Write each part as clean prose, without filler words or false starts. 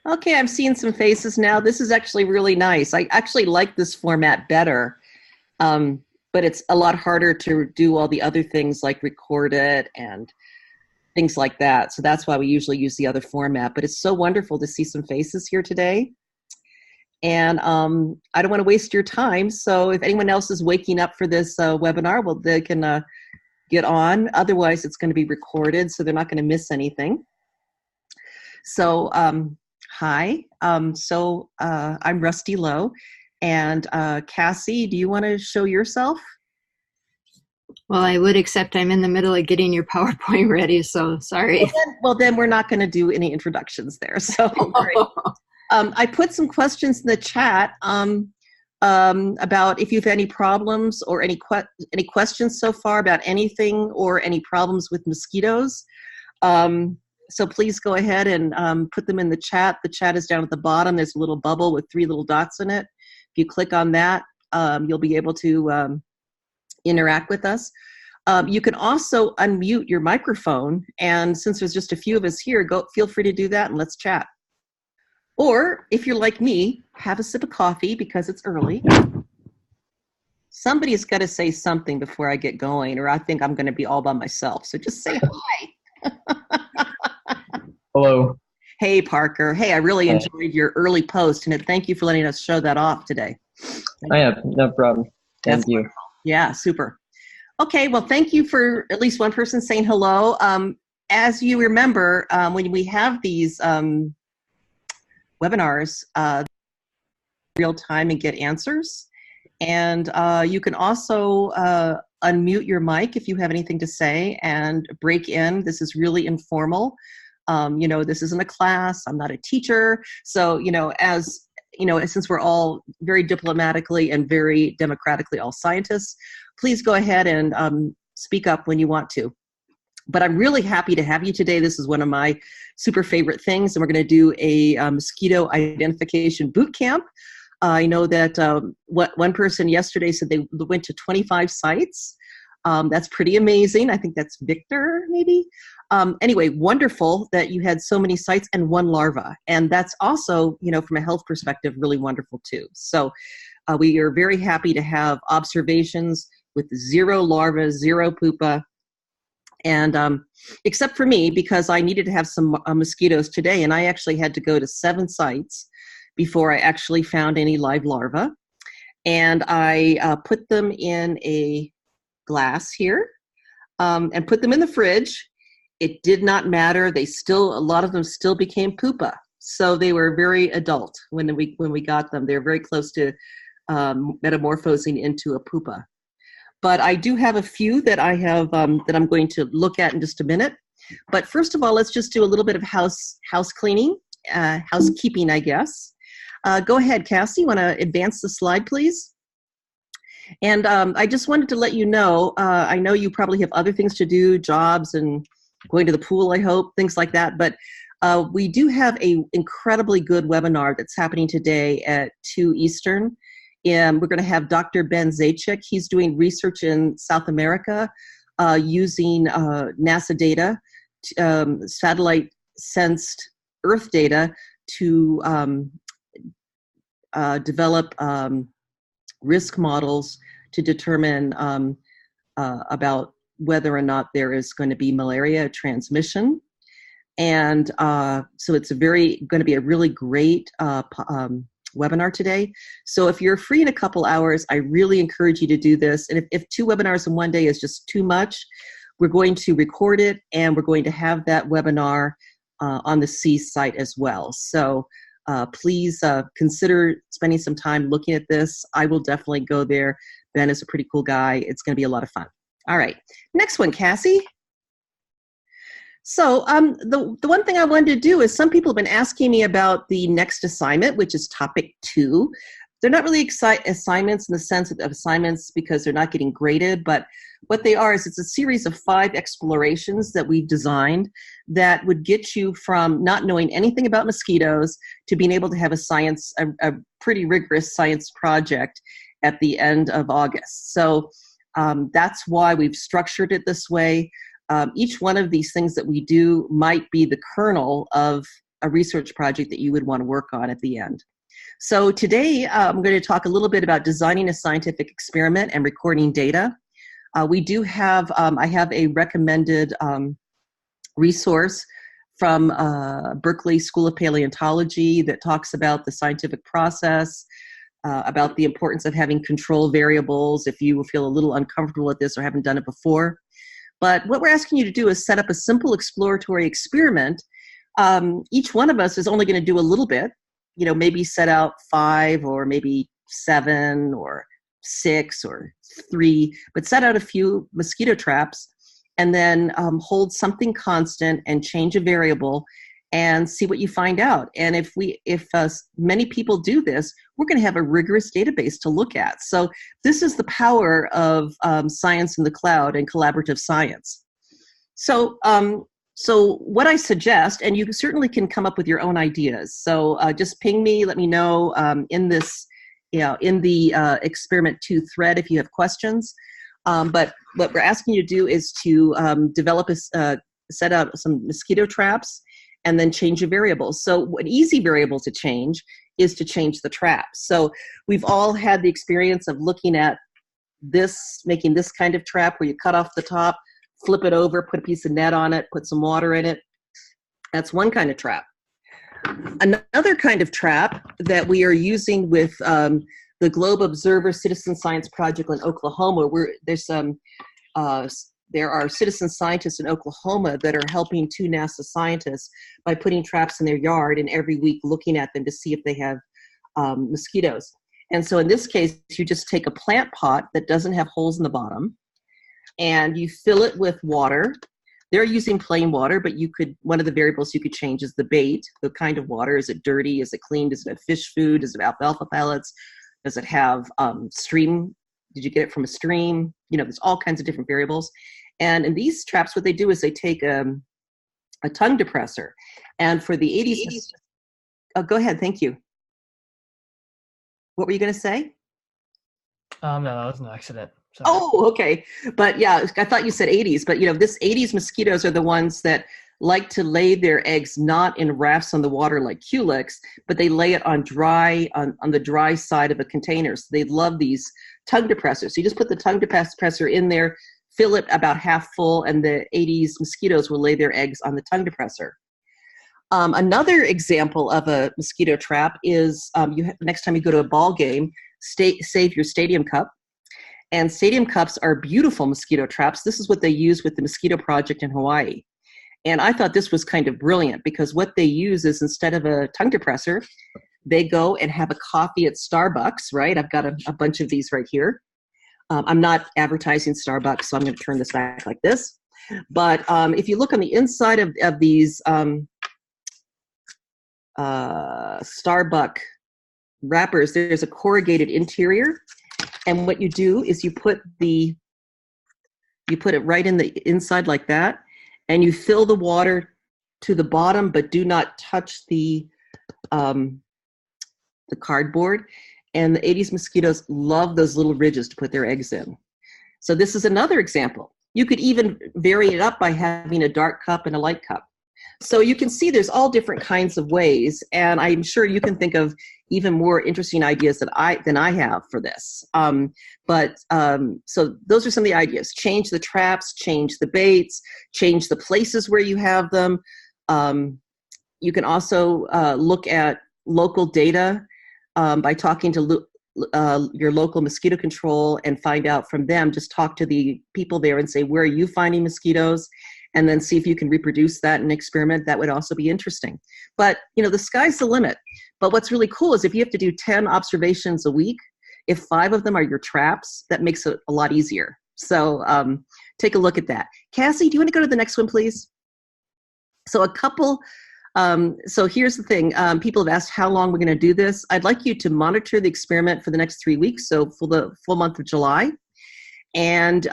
Okay, I'm seeing some faces now. This is actually really nice. I actually like this format better, but it's a lot harder to do all the other things like record it and things like that. So that's why we usually use the other format. But it's so wonderful to see some faces here today. And I don't want to waste your time. So if anyone else is waking up for this webinar, well, they can get on. Otherwise, it's going to be recorded, so they're not going to miss anything. So hi. I'm Rusty Lowe. And Cassie, do you want to show yourself? Well, I would, except I'm in the middle of getting your PowerPoint ready, so sorry. Well, then we're not going to do any introductions there. So great. I put some questions in the chat about if you've had any problems or any questions so far about anything or any problems with mosquitoes. So please go ahead and put them in the chat. The chat is down at the bottom. There's a little bubble with 3 little dots in it. If you click on that, you'll be able to interact with us. You can also unmute your microphone, and since there's just a few of us here, feel free to do that and let's chat. Or if you're like me, have a sip of coffee because it's early. Somebody's got to say something before I get going, or I think I'm going to be all by myself. So just say hi. Hello. Hey, Parker. Hey, I really enjoyed your early post, and thank you for letting us show that off today. I have no problem. Thank you. Wonderful. Yeah, super. Okay, well, thank you for at least one person saying hello. As you remember, when we have these webinars, real time and get answers. And you can also unmute your mic if you have anything to say and break in. This is really informal. This isn't a class. I'm not a teacher. So, since we're all very diplomatically and very democratically all scientists, please go ahead and speak up when you want to. But I'm really happy to have you today. This is one of my super favorite things, and we're going to do a mosquito identification boot camp. I know that one person yesterday said they went to 25 sites. That's pretty amazing. I think that's Victor, maybe. Anyway, wonderful that you had so many sites and 1 larva. And that's also, from a health perspective, really wonderful too. So we are very happy to have observations with 0 larvae, 0 pupa. And except for me, because I needed to have some mosquitoes today, and I actually had to go to 7 sites before I actually found any live larvae. And I put them in a glass here and put them in the fridge. It did not matter. A lot of them still became pupa. So they were very adult when we got them. They're very close to metamorphosing into a pupa. But I do have a few that I have that I'm going to look at in just a minute. But first of all, let's just do a little bit of house cleaning, housekeeping, I guess. Go ahead, Cassie. You want to advance the slide, please? And I just wanted to let you know, I know you probably have other things to do, jobs and going to the pool, I hope, things like that. But we do have an incredibly good webinar that's happening today at 2 Eastern. And we're going to have Dr. Ben Zajac. He's doing research in South America using NASA data, satellite-sensed Earth data to develop risk models to determine about whether or not there is going to be malaria transmission. And so it's going to be a really great webinar today. So if you're free in a couple hours, I really encourage you to do this. And if 2 webinars in one day is just too much, we're going to record it and we're going to have that webinar on the SEES site as well. So please consider spending some time looking at this. I will definitely go there. Ben is a pretty cool guy. It's going to be a lot of fun. All right, next one, Cassie. So the one thing I wanted to do is some people have been asking me about the next assignment, which is topic 2. They're not really assignments in the sense of assignments because they're not getting graded, but what they are is it's a series of 5 explorations that we've designed that would get you from not knowing anything about mosquitoes to being able to have a pretty rigorous science project at the end of August. So that's why we've structured it this way. Each one of these things that we do might be the kernel of a research project that you would want to work on at the end. So today I'm going to talk a little bit about designing a scientific experiment and recording data. We do have, I have a recommended resource from Berkeley School of Paleontology that talks about the scientific process, about the importance of having control variables if you feel a little uncomfortable with this or haven't done it before. But what we're asking you to do is set up a simple exploratory experiment. Each one of us is only going to do a little bit, you know, maybe set out 5 or maybe 7 or 6 or 3, but set out a few mosquito traps and then hold something constant and change a variable and see what you find out. And if many people do this, we're going to have a rigorous database to look at. So this is the power of science in the cloud and collaborative science. So what I suggest, and you certainly can come up with your own ideas. So just ping me, let me know in this, in the Experiment 2 thread if you have questions. But what we're asking you to do is to set out some mosquito traps and then change a variable. So an easy variable to change is to change the trap. So we've all had the experience of looking at this, making this kind of trap where you cut off the top, flip it over, put a piece of net on it, put some water in it. That's one kind of trap. Another kind of trap that we are using with the Globe Observer Citizen Science Project in Oklahoma, where there are citizen scientists in Oklahoma that are helping 2 NASA scientists by putting traps in their yard and every week looking at them to see if they have mosquitoes. And so in this case, you just take a plant pot that doesn't have holes in the bottom and you fill it with water. They're using plain water, but one of the variables you could change is the bait, the kind of water. Is it dirty? Is it clean? Does it have fish food? Does it have alfalfa pellets? Does it have stream? Did you get it from a stream? You know, there's all kinds of different variables. And in these traps, what they do is they take a tongue depressor. And for the 80s, oh, go ahead. Thank you. What were you going to say? No, that was an accident. Sorry. Oh, okay. But yeah, I thought you said 80s. But, you know, this 80s mosquitoes are the ones that like to lay their eggs not in rafts on the water like culex, but they lay it on the dry side of a container. So they love these tongue depressors. So you just put the tongue depressor in there, fill it about half full, and the 80s mosquitoes will lay their eggs on the tongue depressor. Another example of a mosquito trap is next time you go to a ball game, save your stadium cup. And stadium cups are beautiful mosquito traps. This is what they use with the Mosquito Project in Hawaii. And I thought this was kind of brilliant because what they use is instead of a tongue depressor, they go and have a coffee at Starbucks, right? I've got a bunch of these right here. I'm not advertising Starbucks, so I'm going to turn this back like this. But if you look on the inside of these Starbucks wrappers, there's a corrugated interior. And what you do is you put it right in the inside like that, and you fill the water to the bottom, but do not touch the cardboard. And the 80s mosquitoes love those little ridges to put their eggs in. So this is another example. You could even vary it up by having a dark cup and a light cup. So you can see there's all different kinds of ways, and I'm sure you can think of even more interesting ideas than I have for this. So those are some of the ideas. Change the traps, change the baits, change the places where you have them. You can also look at local data by talking to your local mosquito control and find out from them. Just talk to the people there and say, where are you finding mosquitoes? And then see if you can reproduce that in an experiment. That would also be interesting. But, you know, the sky's the limit. But what's really cool is if you have to do 10 observations a week, if 5 of them are your traps, that makes it a lot easier. So take a look at that. Cassie, do you want to go to the next one, please? So so here's the thing. People have asked how long we're going to do this. I'd like you to monitor the experiment for the next 3 weeks, so for the full month of July. And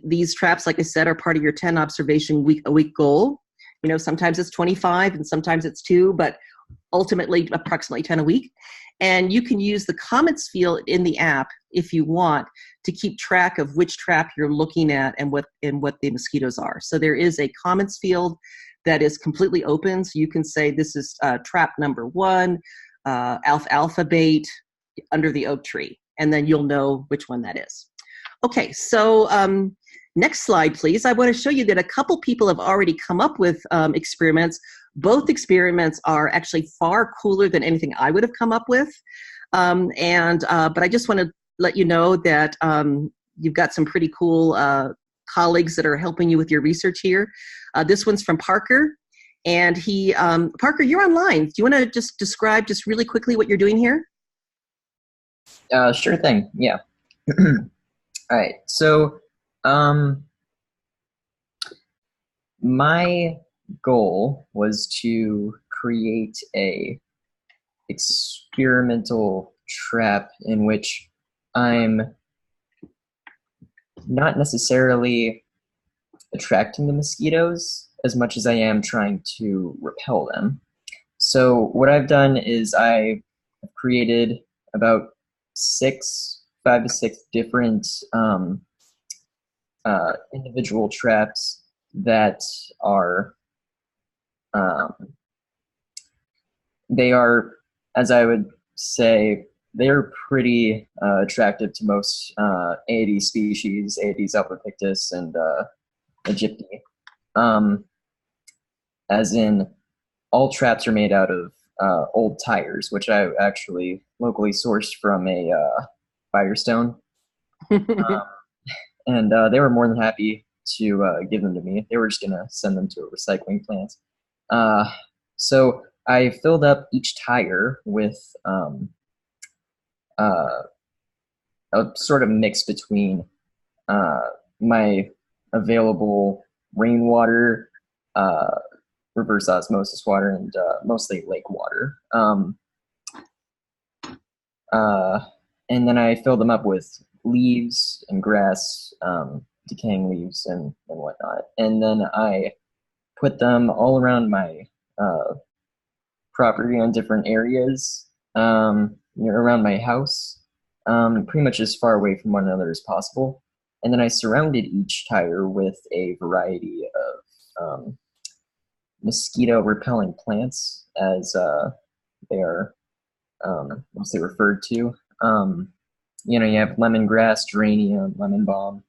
these traps, like I said, are part of your 10 observation a week goal. You know, sometimes it's 25 and sometimes it's 2, but ultimately approximately 10 a week. And you can use the comments field in the app if you want to keep track of which trap you're looking at and what the mosquitoes are. So there is a comments field that is completely open. So you can say this is trap number 1, alpha bait under the oak tree, and then you'll know which one that is. Okay, so next slide, please. I want to show you that a couple people have already come up with experiments. Both experiments are actually far cooler than anything I would have come up with. But I just want to let you know that you've got some pretty cool colleagues that are helping you with your research here. This one's from Parker. And he, Parker, you're online. Do you want to just describe just really quickly what you're doing here? Sure thing, yeah. All right, so my goal was to create a experimental trap in which I'm not necessarily attracting the mosquitoes as much as I am trying to repel them. So what I've done is I've created about 5 to 6 different individual traps that are they are, as I would say, they're pretty attractive to most Aedes species, Aedes albopictus and Aegypti. As in, all traps are made out of old tires, which I actually locally sourced from a Firestone. And they were more than happy to give them to me. They were just going to send them to a recycling plant. So I filled up each tire with a sort of mix between my available rainwater, reverse osmosis water, and mostly lake water. And then I filled them up with leaves and grass, decaying leaves and whatnot. And then I put them all around my property on different areas around my house, pretty much as far away from one another as possible. And then I surrounded each tire with a variety of mosquito-repelling plants, as they are mostly referred to. You have lemongrass, geranium, lemon balm,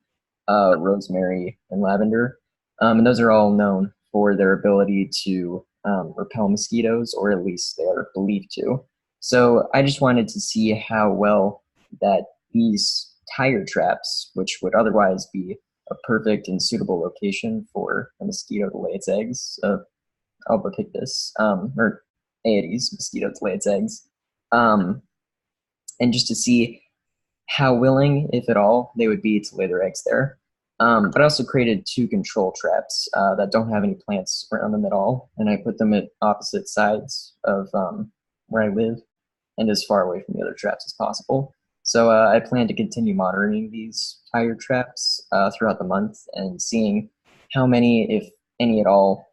rosemary, and lavender. And those are all known for their ability to repel mosquitoes, or at least they are believed to. So I just wanted to see how well that these tire traps, which would otherwise be a perfect and suitable location for a mosquito to lay its eggs, albopictus, or Aedes mosquito to lay its eggs, and just to see how willing, if at all, they would be to lay their eggs there. But I also created 2 control traps that don't have any plants around them at all, and I put them at opposite sides of where I live and as far away from the other traps as possible. So I plan to continue monitoring these tire traps throughout the month and seeing how many, if any at all,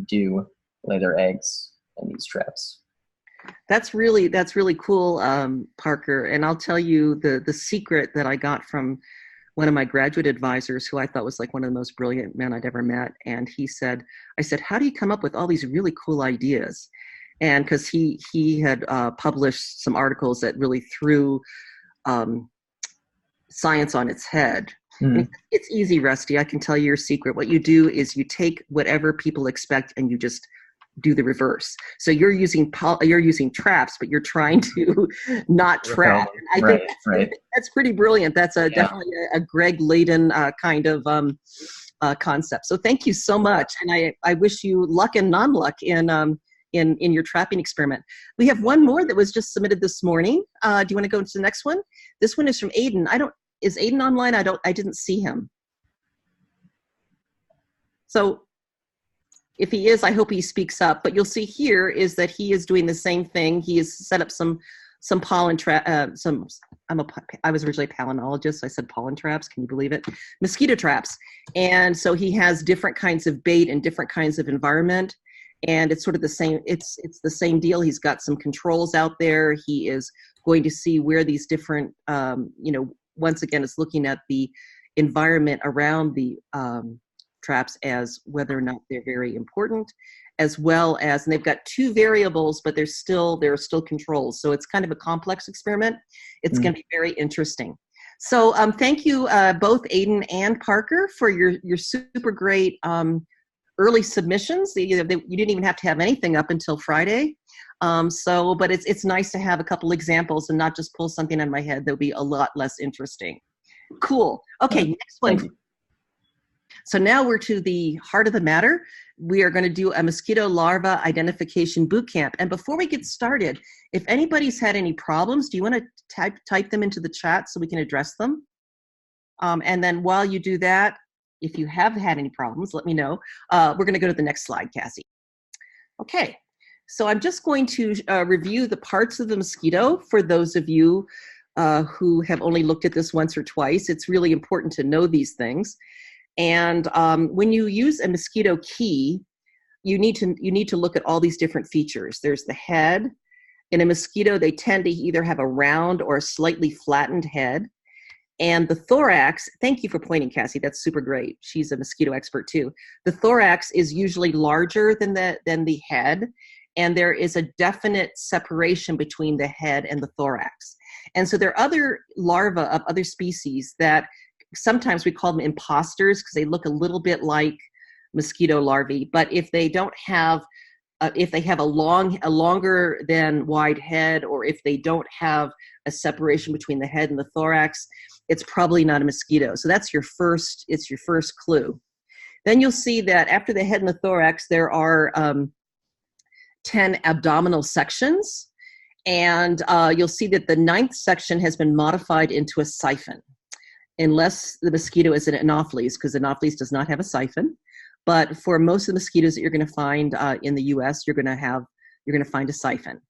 do lay their eggs in these traps. That's really cool, Parker. And I'll tell you the secret that I got from one of my graduate advisors, who I thought was like one of the most brilliant men I'd ever met. And I said, how do you come up with all these really cool ideas? And because he had published some articles that really threw science on its head. Mm. It's easy, Rusty. I can tell you your secret. What you do is you take whatever people expect and you just do the reverse. So you're using traps, but you're trying to not trap. And I think that's pretty brilliant. That's definitely a Greg Layden kind of concept. So thank you so much, and I wish you luck and non-luck in your trapping experiment. We have one more that was just submitted this morning. Do you want to go to the next one? This one is from Aiden. Is Aiden online? I didn't see him. So if he is, I hope he speaks up. But you'll see here is that he is doing the same thing. He has set up some pollen traps. I was originally a palynologist, so I said pollen traps. Can you believe it? Mosquito traps. And so he has different kinds of bait and different kinds of environment. And it's sort of the same. It's the same deal. He's got some controls out there. He is going to see where these different, once again, it's looking at the environment around the traps as whether or not they're very important, as well as, and they've got two variables, but there are still controls. So it's kind of a complex experiment. It's going to be very interesting. So thank you both Aiden and Parker for your super great early submissions. You didn't even have to have anything up until Friday. But it's nice to have a couple examples and not just pull something on my head that would be a lot less interesting. Cool. Okay, next one. So now we're to the heart of the matter. We are going to do a mosquito larva identification bootcamp. And before we get started, if anybody's had any problems, do you want to type them into the chat so we can address them? And then while you do that, if you have had any problems, let me know. We're going to go to the next slide, Cassie. Okay, so I'm just going to review the parts of the mosquito for those of you who have only looked at this once or twice. It's really important to know these things. And when you use a mosquito key, you need to look at all these different features. There's the head. In a mosquito, they tend to either have a round or a slightly flattened head. And the thorax, thank you for pointing, Cassie, that's super great. She's a mosquito expert too. The thorax is usually larger than the head, and there is a definite separation between the head and the thorax. And so there are other larvae of other species that sometimes we call them imposters because they look a little bit like mosquito larvae, but if they don't have if they have a longer than wide head, or if they don't have a separation between the head and the thorax, it's probably not a mosquito. So that's your first clue. Then you'll see that after the head and the thorax, there are 10 abdominal sections. And you'll see that the 9th section has been modified into a siphon, unless the mosquito is an Anopheles, because Anopheles does not have a siphon. But for most of the mosquitoes that you're going to find in the U.S., you're going to find a siphon.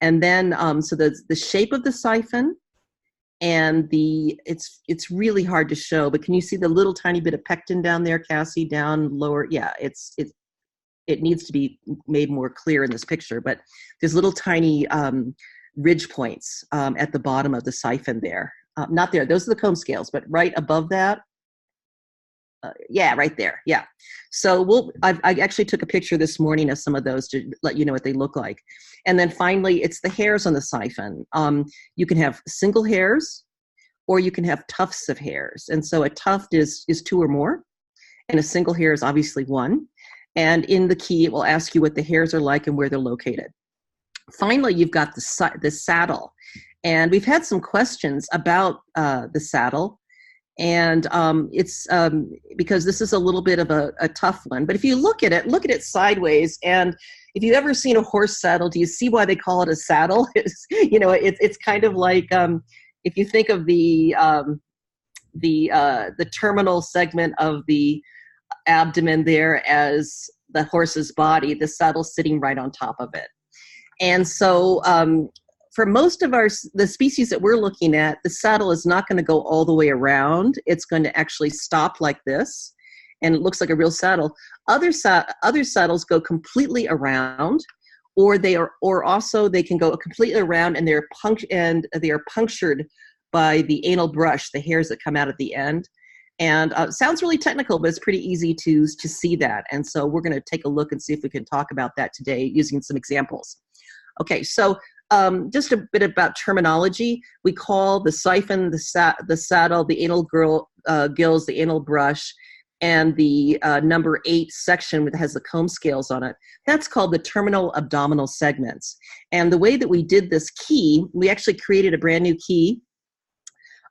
And then, so the shape of the siphon, and it's really hard to show, but can you see the little tiny bit of pectin down there, Cassie, down lower? Yeah, it needs to be made more clear in this picture, but there's little tiny ridge points at the bottom of the siphon there. Not there, those are the comb scales, but right above that, yeah, right there, yeah. So I actually took a picture this morning of some of those to let you know what they look like. And then finally, it's the hairs on the siphon. You can have single hairs, or you can have tufts of hairs. And so a tuft is 2 or more, and a single hair is obviously 1. And in the key, it will ask you what the hairs are like and where they're located. Finally, you've got the saddle. And we've had some questions about the saddle. And it's because this is a little bit of a tough one. But if you look at it sideways. And if you've ever seen a horse saddle, do you see why they call it a saddle? It's kind of like if you think of the terminal segment of the abdomen there as the horse's body, the saddle sitting right on top of it. And so for most of the species that we're looking at, the saddle is not going to go all the way around. It's going to actually stop like this, and it looks like a real saddle. Other saddles go completely around, or they can go completely around, and they are punctured by the anal brush, the hairs that come out at the end. And it sounds really technical, but it's pretty easy to see that. And so we're going to take a look and see if we can talk about that today using some examples. Okay, so just a bit about terminology. We call the siphon the saddle, the anal gills, the anal brush, and the number 8 section that has the comb scales on it. That's called the terminal abdominal segments. And the way that we did this key, we actually created a brand new key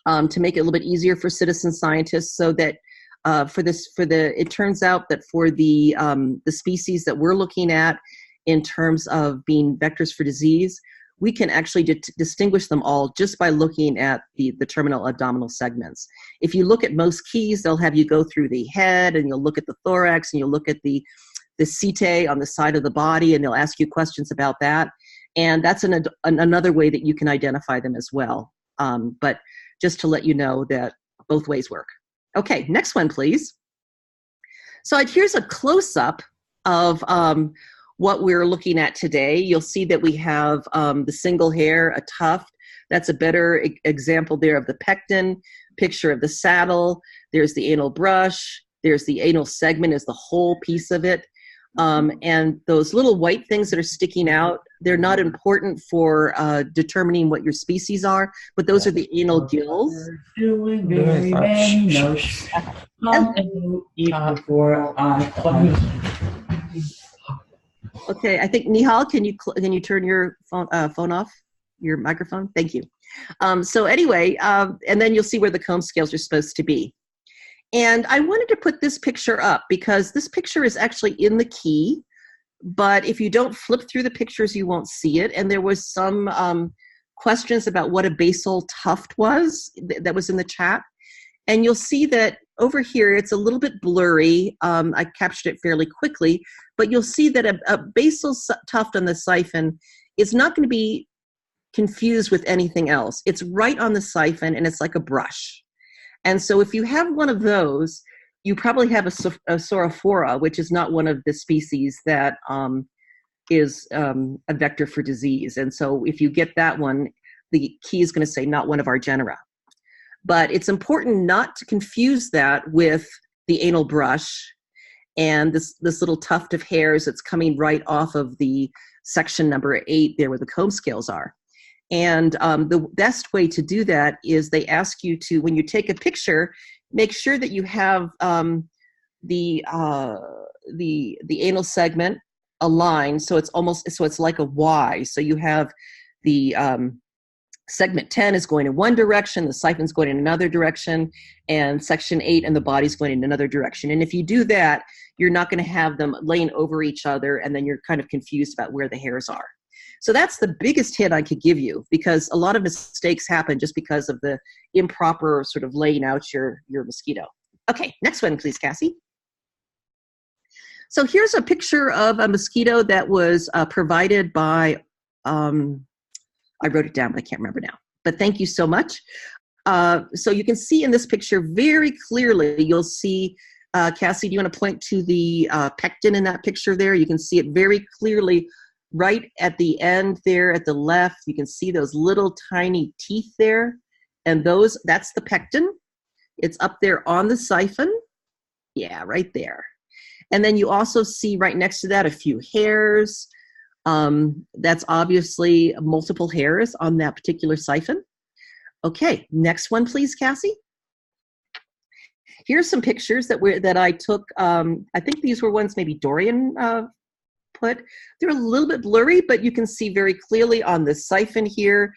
to make it a little bit easier for citizen scientists, so that it turns out that for the species that we're looking at in terms of being vectors for disease, we can actually distinguish them all just by looking at the terminal abdominal segments. If you look at most keys, they'll have you go through the head, and you'll look at the thorax, and you'll look at the setae on the side of the body, and they'll ask you questions about that. And that's another way that you can identify them as well. But just to let you know that both ways work. Okay, next one, please. So here's a close-up of what we're looking at today. You'll see that we have the single hair, a tuft. That's a better example there of the pectin, picture of the saddle. There's the anal brush, There's the anal segment is the whole piece of it. And those little white things that are sticking out, they're not important for determining what your species are, but those are the anal gills. Doing very many notes. Before Okay, I think Nihal, can you turn your phone off, your microphone? Thank you. So anyway, and then you'll see where the comb scales are supposed to be. And I wanted to put this picture up because this picture is actually in the key, but if you don't flip through the pictures, you won't see it. And there was some questions about what a basal tuft was that was in the chat. And you'll see that over here, it's a little bit blurry. I captured it fairly quickly, but you'll see that a basal tuft on the siphon is not going to be confused with anything else. It's right on the siphon, and it's like a brush. And so if you have one of those, you probably have a Saurophora, which is not one of the species that is a vector for disease. And so if you get that one, the key is going to say not one of our genera. But it's important not to confuse that with the anal brush and this little tuft of hairs that's coming right off of the section number 8 there where the comb scales are. And the best way to do that is they ask you to, when you take a picture, make sure that you have the anal segment aligned so it's like a Y. So you have the segment 10 is going in one direction, the siphon's going in another direction, and section 8 and the body's going in another direction. And if you do that, you're not going to have them laying over each other, and then you're kind of confused about where the hairs are. So that's the biggest hint I could give you, because a lot of mistakes happen just because of the improper sort of laying out your mosquito. Okay, next one, please, Cassie. So here's a picture of a mosquito that was provided by, I wrote it down, but I can't remember now. But thank you so much. So you can see in this picture very clearly, you'll see, Cassie, do you want to point to the pecten in that picture there? You can see it very clearly right at the end there at the left. You can see those little tiny teeth there. And that's the pecten. It's up there on the siphon. Yeah, right there. And then you also see right next to that a few hairs. That's obviously multiple hairs on that particular siphon. Okay, next one, please, Cassie. Here's some pictures that I took. I think these were ones maybe Dorian put. They're a little bit blurry, but you can see very clearly on the siphon here.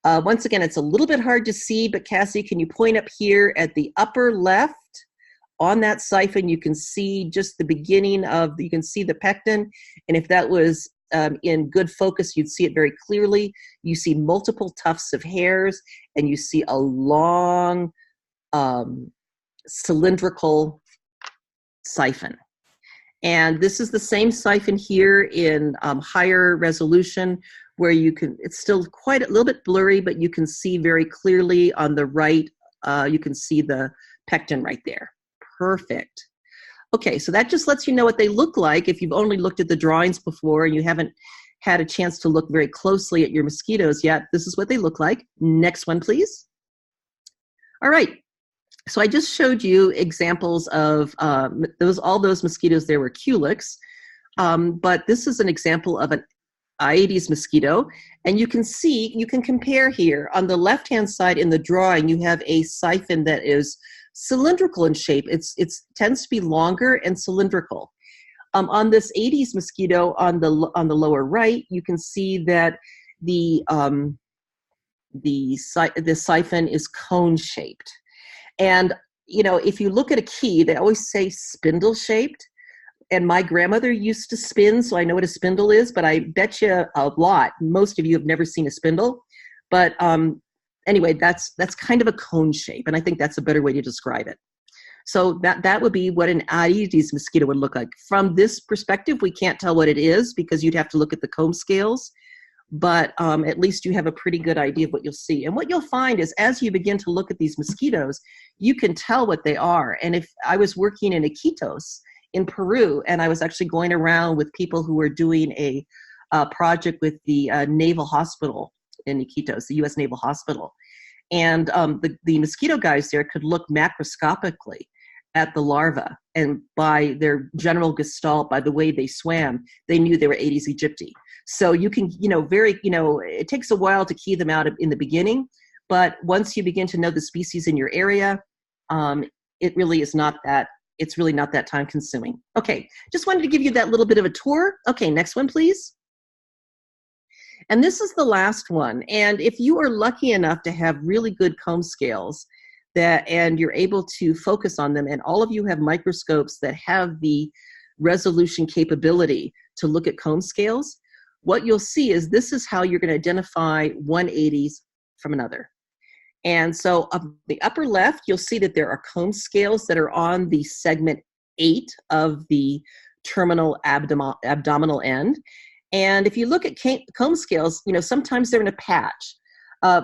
Once again, it's a little bit hard to see, but Cassie, can you point up here at the upper left? On that siphon, you can see just the beginning of, you can see the pecten, and if that was in good focus, you'd see it very clearly. You see multiple tufts of hairs, and you see a long cylindrical siphon. And this is the same siphon here in higher resolution, where you can, it's still quite a little bit blurry, but you can see very clearly on the right, you can see the pecten right there. Perfect. Okay, so that just lets you know what they look like if you've only looked at the drawings before and you haven't had a chance to look very closely at your mosquitoes yet. This is what they look like. Next one, please. All right, so I just showed you examples of all those mosquitoes there were culex, but this is an example of an Aedes mosquito, and you can see, you can compare here. On the left-hand side in the drawing, you have a siphon that is cylindrical in shape. It tends to be longer and cylindrical. On this Aedes mosquito on the lower right, you can see that the siphon is cone-shaped. And you know, if you look at a key, they always say spindle-shaped. And my grandmother used to spin, so I know what a spindle is. But I bet you a lot, most of you have never seen a spindle. But anyway, that's kind of a cone shape, and I think that's a better way to describe it. So that would be what an Aedes mosquito would look like. From this perspective, we can't tell what it is because you'd have to look at the comb scales, but at least you have a pretty good idea of what you'll see. And what you'll find is as you begin to look at these mosquitoes, you can tell what they are. And if I was working in Iquitos in Peru, and I was actually going around with people who were doing a project with the Naval Hospital in Iquitos, the U.S. Naval Hospital. And the mosquito guys there could look macroscopically at the larva, and by their general gestalt, by the way they swam, they knew they were Aedes aegypti. So you can, it takes a while to key them out in the beginning, but once you begin to know the species in your area, it really is not that, it's really not that time consuming. Okay, just wanted to give you that little bit of a tour. Okay, next one, please. And this is the last one. And if you are lucky enough to have really good comb scales, and you're able to focus on them, and all of you have microscopes that have the resolution capability to look at comb scales, what you'll see is this is how you're going to identify one Aedes from another. And so up the upper left, you'll see that there are comb scales that are on the segment 8 of the terminal abdominal end. And if you look at comb scales, sometimes they're in a patch.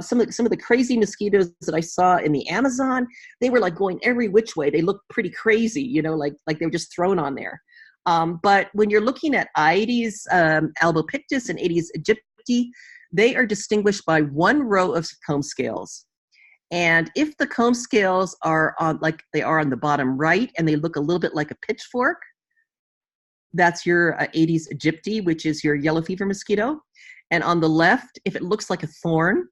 Some of the crazy mosquitoes that I saw in the Amazon, they were like going every which way. They looked pretty crazy, like they were just thrown on there. But when you're looking at Aedes albopictus and Aedes aegypti, they are distinguished by one row of comb scales. And if the comb scales are on, like they are on the bottom right, and they look a little bit like a pitchfork, that's your Aedes aegypti, which is your yellow fever mosquito. And on the left, if it looks like a thorn,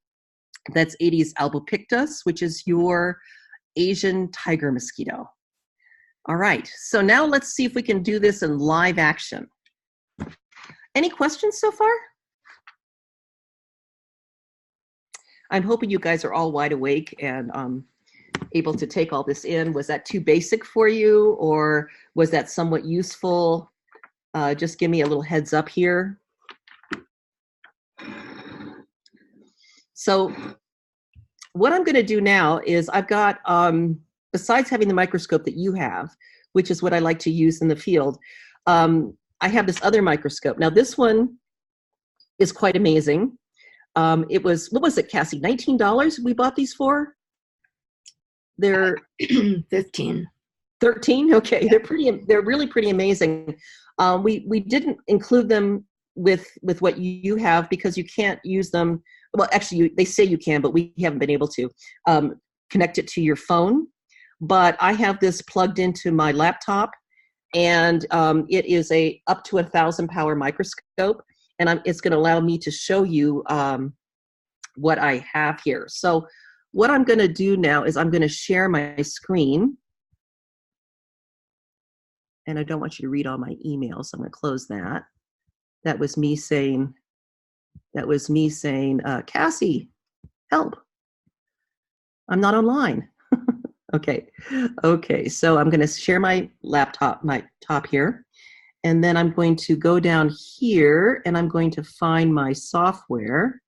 that's Aedes albopictus, which is your Asian tiger mosquito. All right, so now let's see if we can do this in live action. Any questions so far? I'm hoping you guys are all wide awake and able to take all this in. Was that too basic for you, or was that somewhat useful? Just give me a little heads up here. So what I'm going to do now is I've got, besides having the microscope that you have, which is what I like to use in the field, I have this other microscope. Now this one is quite amazing. It was, what was it, Cassie, $19 we bought these for? They're 15. 13? Okay, yeah. They're really pretty amazing. We didn't include them with what you have because you can't use them. Well, actually, they say you can, but we haven't been able to connect it to your phone. But I have this plugged into my laptop, and it is up to 1,000 power microscope, and it's going to allow me to show you what I have here. So what I'm going to do now is I'm going to share my screen. And I don't want you to read all my emails, so I'm going to close that. That was me saying, Cassie, help. I'm not online. Okay, so I'm going to share my laptop, my top here. And then I'm going to go down here, and I'm going to find my software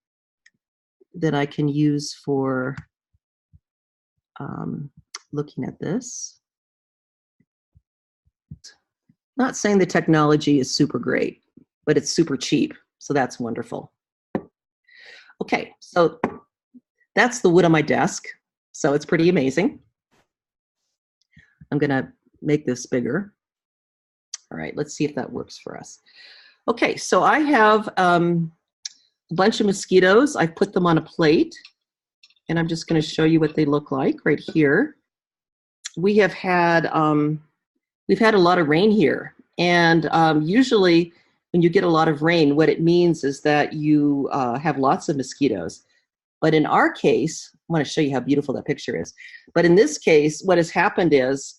that I can use for looking at this. Not saying the technology is super great, but it's super cheap, so that's wonderful. Okay, so that's the wood on my desk, so it's pretty amazing. I'm gonna make this bigger. All right, let's see if that works for us. Okay, so I have a bunch of mosquitoes. I've put them on a plate, and I'm just gonna show you what they look like right here. We have had, we've had a lot of rain here, and usually when you get a lot of rain, what it means is that you have lots of mosquitoes. But in our case, I want to show you how beautiful that picture is. But in this case, what has happened is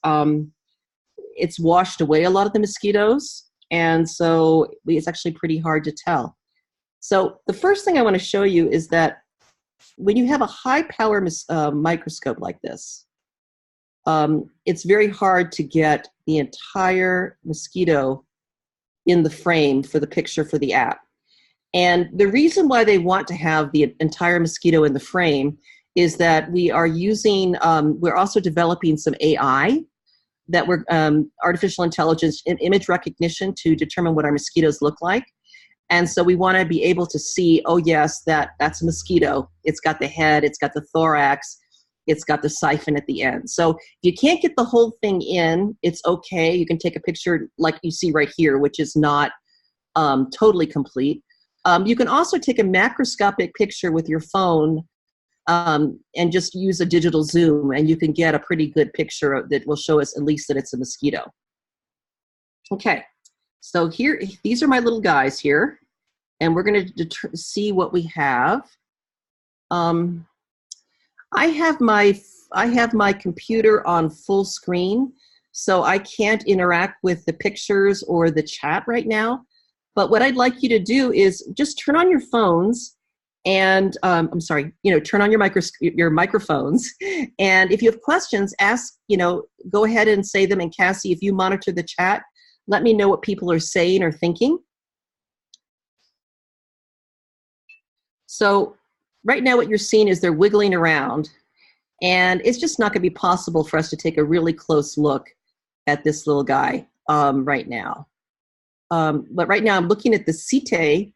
it's washed away a lot of the mosquitoes, and so it's actually pretty hard to tell. So the first thing I want to show you is that when you have a high power microscope like this, it's very hard to get the entire mosquito in the frame for the picture for the app. And the reason why they want to have the entire mosquito in the frame is that we are using, we're also developing some AI that we're, artificial intelligence and image recognition to determine what our mosquitoes look like. And so we want to be able to see, oh yes, that's a mosquito. It's got the head, it's got the thorax, it's got the siphon at the end. So if you can't get the whole thing in, it's okay. You can take a picture like you see right here, which is not totally complete. You can also take a macroscopic picture with your phone and just use a digital zoom, and you can get a pretty good picture that will show us at least that it's a mosquito. Okay, so here, these are my little guys here, and we're going to see what we have. I have my computer on full screen, so I can't interact with the pictures or the chat right now. But what I'd like you to do is just turn on your phones and, turn on your microphones. And if you have questions, ask, go ahead and say them. And Cassie, if you monitor the chat, let me know what people are saying or thinking. So right now what you're seeing is they're wiggling around, and it's just not going to be possible for us to take a really close look at this little guy right now. But right now I'm looking at the setae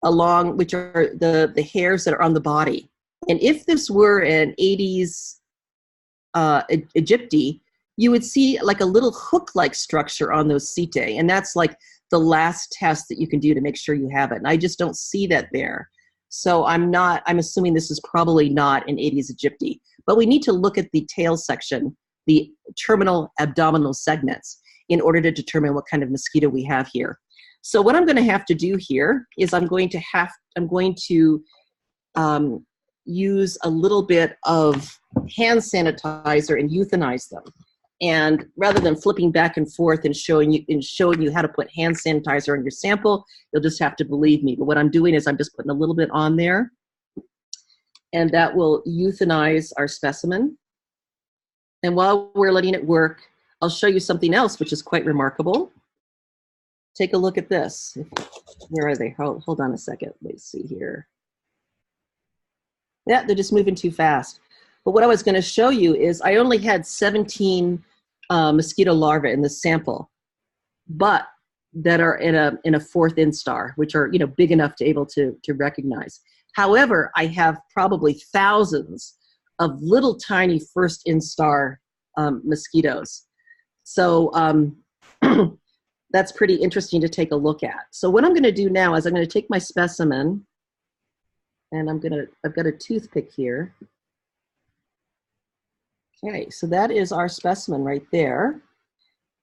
along, which are the hairs that are on the body. And if this were an Aedes aegypti, you would see like a little hook-like structure on those setae. And that's like the last test that you can do to make sure you have it. And I just don't see that there. So I'm assuming this is probably not an Aedes aegypti. But we need to look at the tail section, the terminal abdominal segments, in order to determine what kind of mosquito we have here. So what I'm going to have to do here is I'm going to use a little bit of hand sanitizer and euthanize them. And rather than flipping back and forth and showing you how to put hand sanitizer on your sample, you'll just have to believe me. But what I'm doing is I'm just putting a little bit on there, and that will euthanize our specimen. And while we're letting it work, I'll show you something else which is quite remarkable. Take a look at this. Where are they? Hold on a second. Let's see here. Yeah, they're just moving too fast. But what I was going to show you is I only had 17 mosquito larvae in the sample, but that are in a fourth instar, which are big enough to able to recognize. However, I have probably thousands of little tiny first instar mosquitoes. So that's pretty interesting to take a look at. So what I'm going to do now is I'm going to take my specimen, and I've got a toothpick here. Okay, so that is our specimen right there.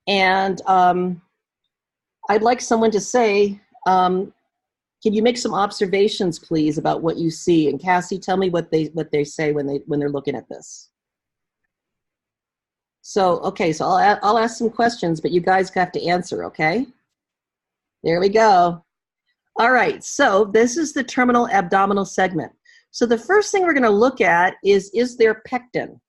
And I'd like someone to say, can you make some observations, please, about what you see? And Cassie, tell me what they say when they're looking at this. So, okay, so I'll ask some questions, but you guys have to answer, okay? There we go. All right, so this is the terminal abdominal segment. So the first thing we're going to look at is there pectin?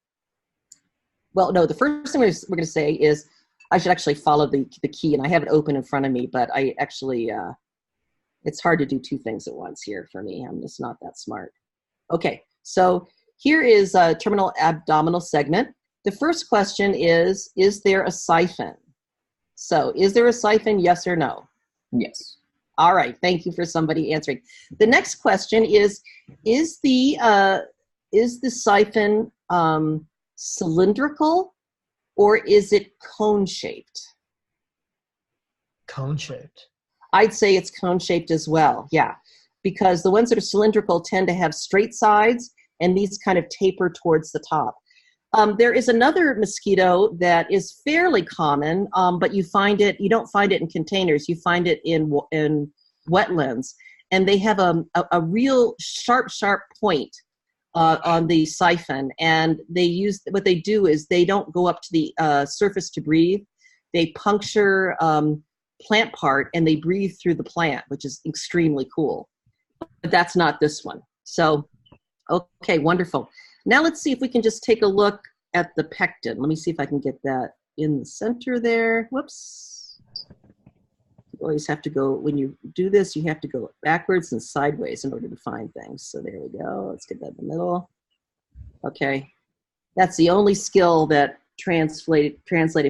Well, no, the first thing we're going to say is I should actually follow the key, and I have it open in front of me, but I actually, it's hard to do two things at once here for me. I'm just not that smart. Okay, so here is a terminal abdominal segment. The first question is there a siphon? So is there a siphon, yes or no? Yes. All right, thank you for somebody answering. The next question is the siphon cylindrical, or is it cone-shaped? Cone-shaped. I'd say it's cone-shaped as well, yeah, because the ones that are cylindrical tend to have straight sides, and these kind of taper towards the top. There is another mosquito that is fairly common, but you don't find it in containers. You find it in wetlands, and they have a real sharp point on the siphon, and what they do is they don't go up to the surface to breathe. They puncture plant part, and they breathe through the plant, which is extremely cool. But that's not this one. So, okay, wonderful. Now let's see if we can just take a look at the pectin. Let me see if I can get that in the center there. Whoops. You always have to go, when you do this, you have to go backwards and sideways in order to find things. So there we go. Let's get that in the middle. Okay. That's the only skill that translated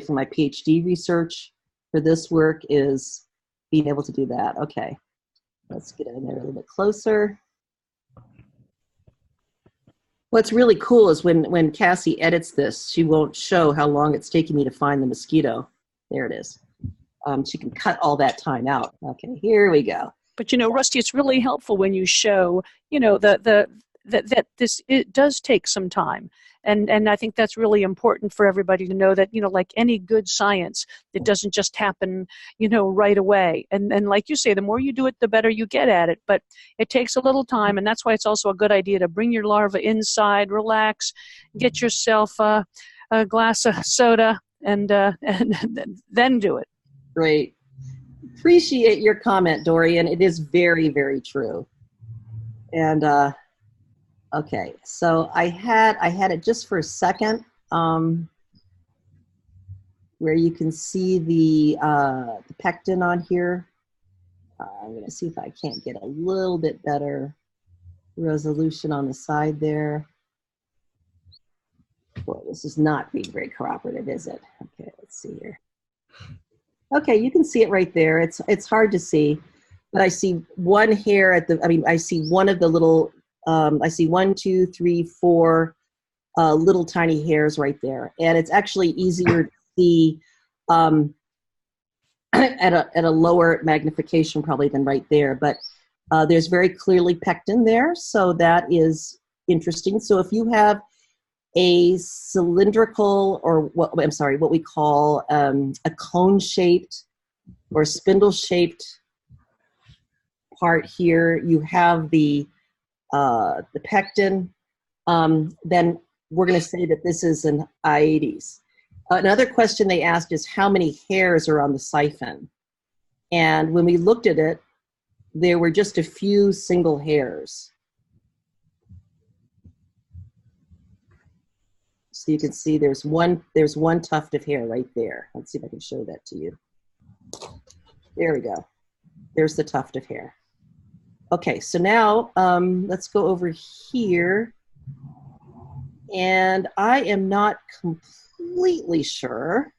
from my PhD research for this work is being able to do that. Okay. Let's get in there a little bit closer. What's really cool is when Cassie edits this, she won't show how long it's taking me to find the mosquito. There it is. She can cut all that time out. Okay, here we go. But Rusty, it's really helpful when you show, the that it does take some time. And I think that's really important for everybody to know that, like any good science, it doesn't just happen, right away. And like you say, the more you do it, the better you get at it. But it takes a little time, and that's why it's also a good idea to bring your larva inside, relax, get yourself a glass of soda, and then do it. Great. Appreciate your comment, Dorian. It is very, very true. And okay, so I had it just for a second, where you can see the pectin on here. I'm going to see if I can't get a little bit better resolution on the side there. Boy, this is not being very cooperative, is it? Okay, let's see here. Okay, you can see it right there. It's hard to see, but I see one hair at the, I see one of the little, I see 1, 2, 3, 4 little tiny hairs right there. And it's actually easier to see at a lower magnification probably than right there, but there's very clearly pectin there, so that is interesting. So if you have a cylindrical, or what we call a cone-shaped or spindle-shaped part here, you have the pectin, then we're going to say that this is an Aedes. Another question they asked is how many hairs are on the siphon? And when we looked at it, there were just a few single hairs. So you can see there's one tuft of hair right there. Let's see if I can show that to you. There we go. There's the tuft of hair. Okay, so now let's go over here. And I am not completely sure.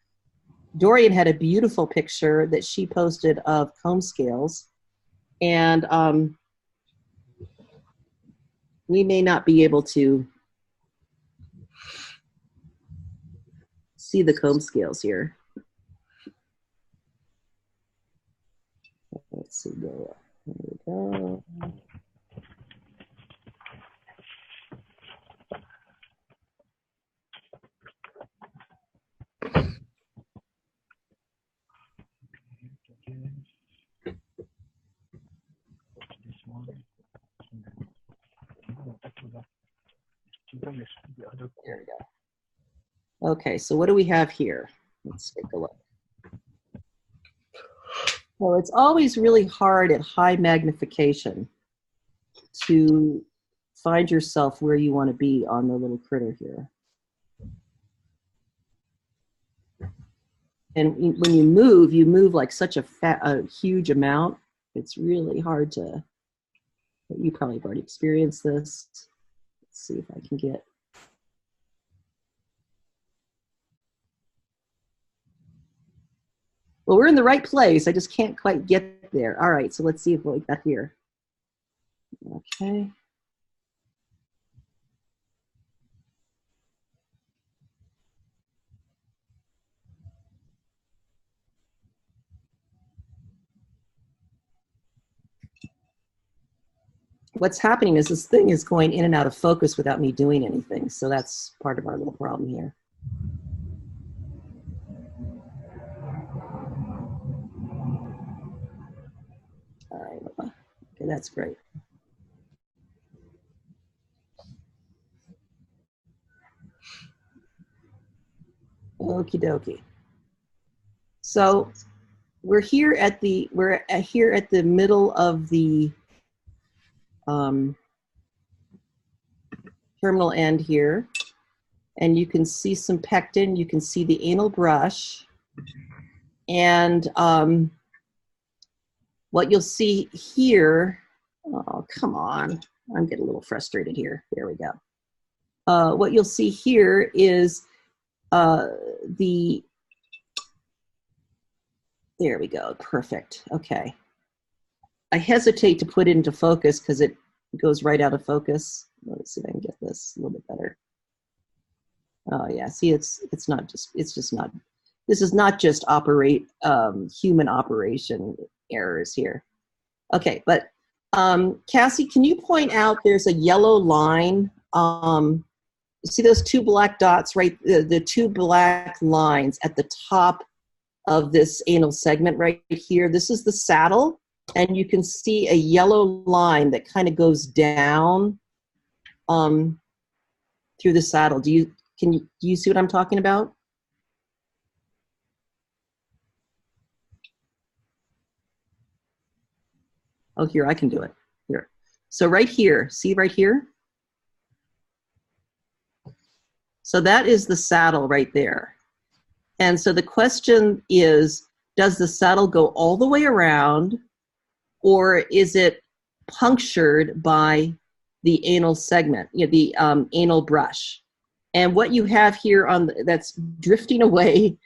Dorian had a beautiful picture that she posted of comb scales. And we may not be able to see the comb scales here. Let's see, go. There we go. There we go. Okay, so what do we have here? Let's take a look. Well, it's always really hard at high magnification to find yourself where you want to be on the little critter here. And when you move like such a huge amount. It's really hard to, you probably have already experienced this. Let's see if I can get. Well, we're in the right place. I just can't quite get there. All right, so let's see what we got here. Okay. What's happening is this thing is going in and out of focus without me doing anything. So that's part of our little problem here. All right, okay, that's great. Okie dokie. So we're here at the middle of the terminal end here, and you can see some pectin. You can see the anal brush, and what you'll see here. Oh, come on! I'm getting a little frustrated here. There we go. What you'll see here is there we go. Perfect. Okay. I hesitate to put it into focus because it goes right out of focus. Let's see if I can get this a little bit better. Oh yeah, see, it's just not. This is not just human operation errors here. Okay, but Cassie, can you point out there's a yellow line? See those two black dots, right? The two black lines at the top of this anal segment right here. This is the saddle, and you can see a yellow line that kind of goes down through the saddle. Do you see what I'm talking about? Oh, here, I can do it. Here. So right here, see right here? So that is the saddle right there. And so the question is, does the saddle go all the way around, or is it punctured by the anal segment, the anal brush? And what you have here that's drifting away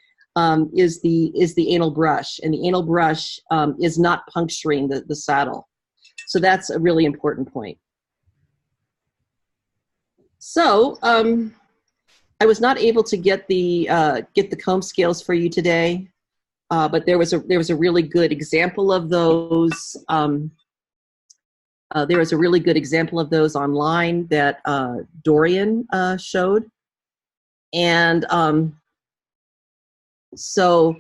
is the anal brush, and the anal brush is not puncturing the saddle. So that's a really important point. So I was not able to get the comb scales for you today, but there was a really good example of those. There was a really good example of those online that Dorian showed, and so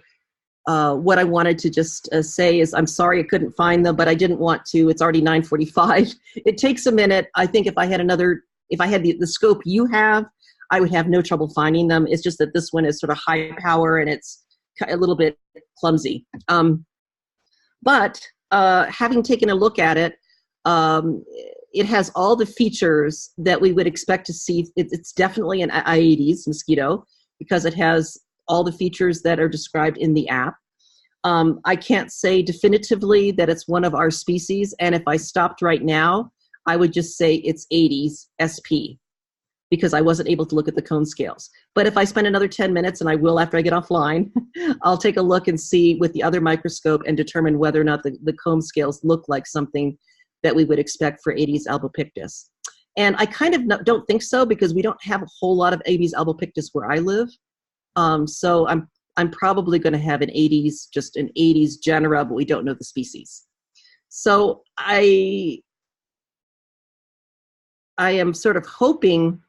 what I wanted to just say is I'm sorry I couldn't find them, but I didn't want to. It's already 9:45. It takes a minute. I think if I had the scope you have, I would have no trouble finding them. It's just that this one is sort of high power and it's a little bit clumsy. But having taken a look at it, it has all the features that we would expect to see. It's definitely an Aedes mosquito because it has all the features that are described in the app. I can't say definitively that it's one of our species, and if I stopped right now, I would just say it's Aedes sp, because I wasn't able to look at the cone scales. But if I spend another 10 minutes, and I will after I get offline, I'll take a look and see with the other microscope and determine whether or not the cone scales look like something that we would expect for Aedes albopictus. And I kind of don't think so, because we don't have a whole lot of Aedes albopictus where I live. So I'm probably going to have just an Aedes genera, but we don't know the species. So I am sort of hoping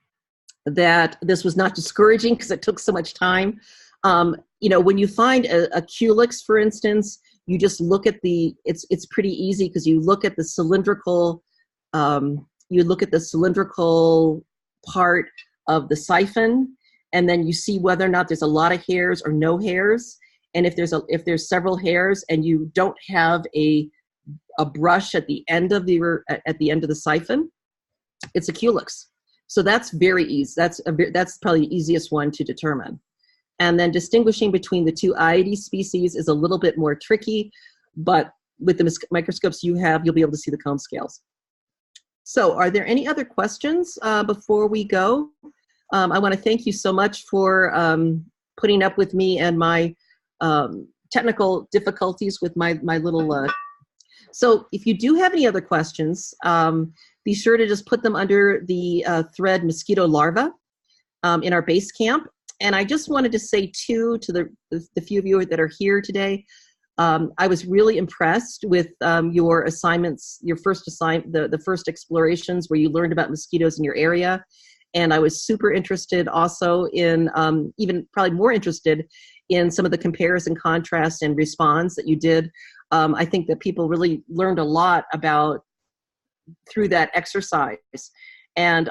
that this was not discouraging because it took so much time. When you find a Culex, for instance, you just look at it's pretty easy because you look at the cylindrical, part of the siphon, and then you see whether or not there's a lot of hairs or no hairs. And if there's several hairs and you don't have a brush at the end of the siphon, it's a Culex. So that's very easy. That's probably the easiest one to determine. And then distinguishing between the two Aedes species is a little bit more tricky, but with the microscopes you have, you'll be able to see the comb scales. So are there any other questions before we go? I want to thank you so much for putting up with me and my technical difficulties with my little... So if you do have any other questions, be sure to just put them under the thread mosquito larva in our base camp. And I just wanted to say too, to the few of you that are here today, I was really impressed with your assignments, your first the first explorations where you learned about mosquitoes in your area. And I was super interested also in, even probably more interested in some of the comparison, contrast, and response that you did. I think that people really learned a lot through that exercise. And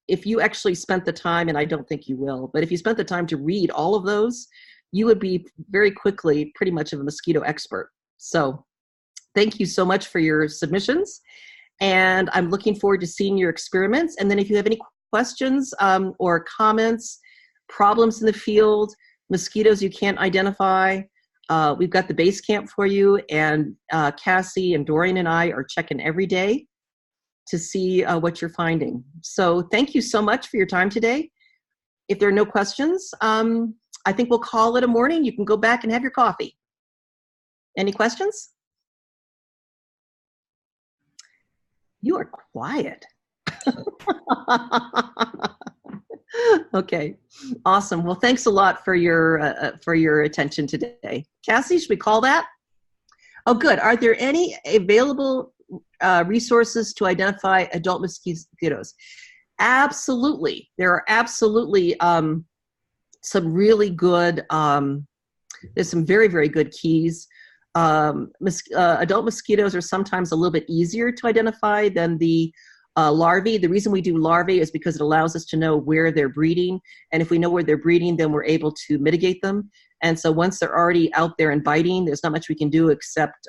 if you actually spent the time, and I don't think you will, but if you spent the time to read all of those, you would be very quickly pretty much of a mosquito expert. So thank you so much for your submissions. And I'm looking forward to seeing your experiments. And then if you have any questions or comments, problems in the field, mosquitoes you can't identify, we've got the base camp for you. And Cassie and Dorian and I are checking every day to see what you're finding. So thank you so much for your time today. If there are no questions, I think we'll call it a morning. You can go back and have your coffee. Any questions? You are quiet. Okay, awesome. Well, thanks a lot for your attention today. Cassie, should we call that? Oh, good. Are there any available resources to identify adult mosquitoes? Absolutely. There are absolutely some really good, there's some very, very good keys. Adult mosquitoes are sometimes a little bit easier to identify than the larvae. The reason we do larvae is because it allows us to know where they're breeding. And if we know where they're breeding, then we're able to mitigate them. And so once they're already out there and biting, there's not much we can do except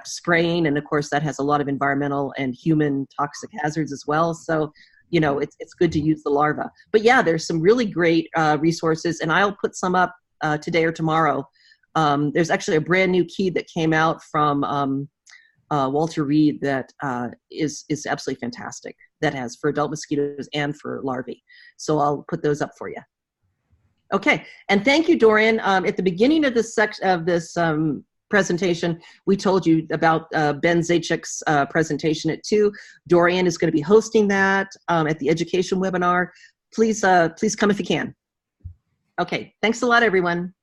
spraying. And of course, that has a lot of environmental and human toxic hazards as well. So, you know, it's good to use the larva. But yeah, there's some really great resources, and I'll put some up today or tomorrow. There's actually a brand new key that came out from Walter Reed that is absolutely fantastic, that has for adult mosquitoes and for larvae. So I'll put those up for you. Okay, and thank you, Dorian. At the beginning of this presentation, we told you about Ben Zajaczyk's presentation at 2. Dorian is going to be hosting that at the education webinar. Please come if you can. Okay, thanks a lot, everyone.